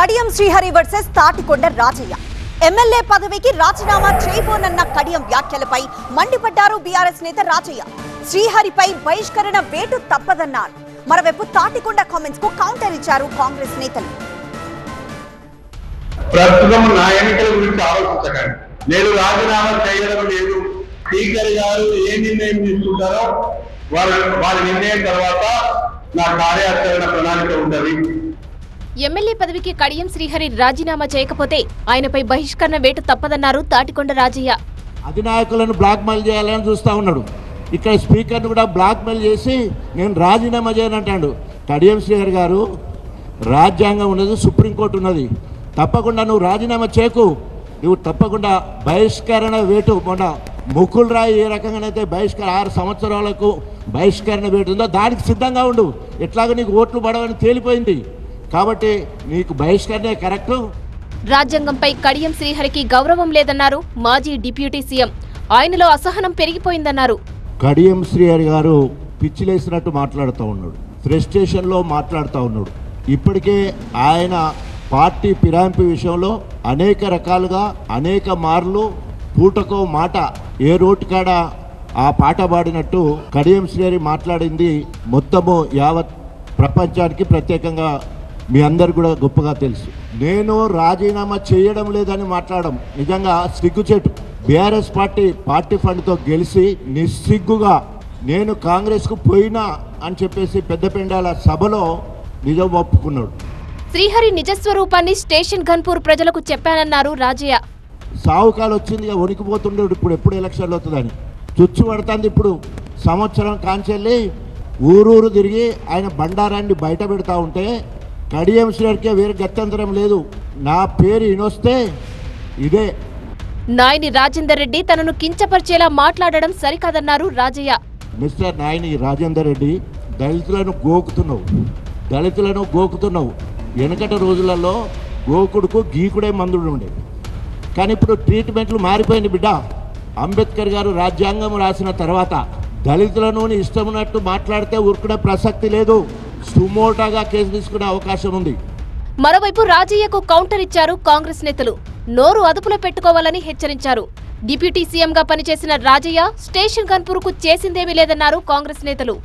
Kadiyam Srihari versus Tatikonda Rajaiah. MLA పదవికి రాజీనామా చేయబోనన్న కడియం వ్యాఖ్యలపై మండిపడ్డారు బీఆర్ఎస్ నేత రాజయ్య. శ్రీహరిపై బహిష్కరణ వేటు తప్పదన్నారు. మరోవైపు తాటికొండ కామెంట్స్ కు కౌంటర్ ఇచ్చారు కాంగ్రెస్ నేతలు. ప్రస్తుతం నా ఎన్నికల గురించి ఆలోచించకండి. నేను రాజీనామా చేయడం లేదు. స్పీకర్ గారు ఏ నిర్ణయం తీసుకుంటారో వారి నిర్ణయం తర్వాత నా కార్యాచరణ ప్రణాళిక ఉంటుంది. ఎమ్మెల్యే పదవికి కడియం శ్రీహరి రాజీనామా చేయకపోతే ఆయనపై బహిష్కరణ వేటు తప్పదన్నారు తాటికొండ రాజయ్య. అధినాయకులను బ్లాక్ మెయిల్ చేయాలని చూస్తా ఉన్నాడు. ఇక్కడ స్పీకర్ను కూడా బ్లాక్ మెయిల్ చేసి నేను రాజీనామా చేయనంటాడు. కడియం శ్రీహరి గారు, రాజ్యాంగం ఉన్నది, సుప్రీంకోర్టు ఉన్నది. తప్పకుండా నువ్వు రాజీనామా చేయకు. నువ్వు తప్పకుండా బహిష్కరణ వేటు, మొన్న ముకుల్ రాయ్ ఏ రకంగానైతే 6 సంవత్సరాలకు బహిష్కరణ వేటు ఉందో దానికి సిద్ధంగా ఉండు. ఎట్లాగో నీకు ఓట్లు పడవని తేలిపోయింది కాబట్టి నీకు బహిష్కరణే కరెక్టు. రాజ్యాంగంపై కడియం శ్రీహరికి గౌరవం లేదన్నారు మాజీ డిప్యూటీ సీఎం. ఆయనలో అసహనం పెరిగిపోయిందన్నారు. కడియం శ్రీహరి గారు పిచ్చిలేసినట్టు మాట్లాడుతూ ఉన్నాడు, ఫ్రస్ట్రేషన్లో మాట్లాడుతూ ఉన్నాడు. ఇప్పటికే ఆయన పార్టీ ఫిరాయింపు విషయంలో అనేక రకాలుగా అనేక మార్లు పూటకో మాట ఏ రోడ్డు కాడ ఆ పాట పాడినట్టు కడియం శ్రీహరి మాట్లాడింది మొత్తము యావత్ ప్రపంచానికి ప్రత్యేకంగా మీ అందరు కూడా గొప్పగా తెలుసు. నేను రాజీనామా చేయడం లేదని మాట్లాడడం నిజంగా సిగ్గుచేటు. బీఆర్ఎస్ పార్టీ ఫండ్తో గెలిచి నిస్సిగ్గుగా నేను కాంగ్రెస్కు పోయినా అని చెప్పేసి పెద్దపెండాల సభలో నిజం ఒప్పుకున్నాడు. శ్రీహరి నిజస్వరూపాన్ని స్టేషన్ గన్పూర్ ప్రజలకు చెప్పానన్నారు రాజయ్య. సావుకాలు వచ్చిందిగా వణికిపోతుండేడు. ఎప్పుడు ఎలక్షన్లు అవుతుందని చుచ్చు పడుతుంది. ఇప్పుడు సంవత్సరం కాంచెల్లి ఊరూరు తిరిగి ఆయన బండారాన్ని బయట పెడతా ఉంటే కడియం శ్రీహరికే వేరే గత్యంతరం లేదు. నా పేరు ఇనొస్తే ఇదే. నాయని రాజేందర్ రెడ్డి తనను కించపరిచేలా మాట్లాడడం సరికాదన్నారు రాజయ్య. మిస్టర్ నాయని రాజేందర్ రెడ్డి, దళితులను గోకుతున్నావు. వెనకటి రోజులలో గోకుడుకు గీకుడే మందుడు ఉండేది. కానీ ఇప్పుడు ట్రీట్మెంట్లు మారిపోయింది బిడ్డ. అంబేద్కర్ గారు రాజ్యాంగం రాసిన తర్వాత దళితులను ఇష్టమున్నట్టు మాట్లాడితే ఊరుకునే ప్రసక్తి లేదు. సుమోటాగా కేసు తీసుకునే అవకాశం ఉంది. మరోవైపు రాజయ్యకు కౌంటర్ ఇచ్చారు కాంగ్రెస్ నేతలు. నోరు అదుపులో పెట్టుకోవాలని హెచ్చరించారు. డిప్యూటీ సీఎంగా పనిచేసిన రాజయ్య స్టేషన్ గన్పూర్కు చేసిందేమీ లేదన్నారు కాంగ్రెస్ నేతలు.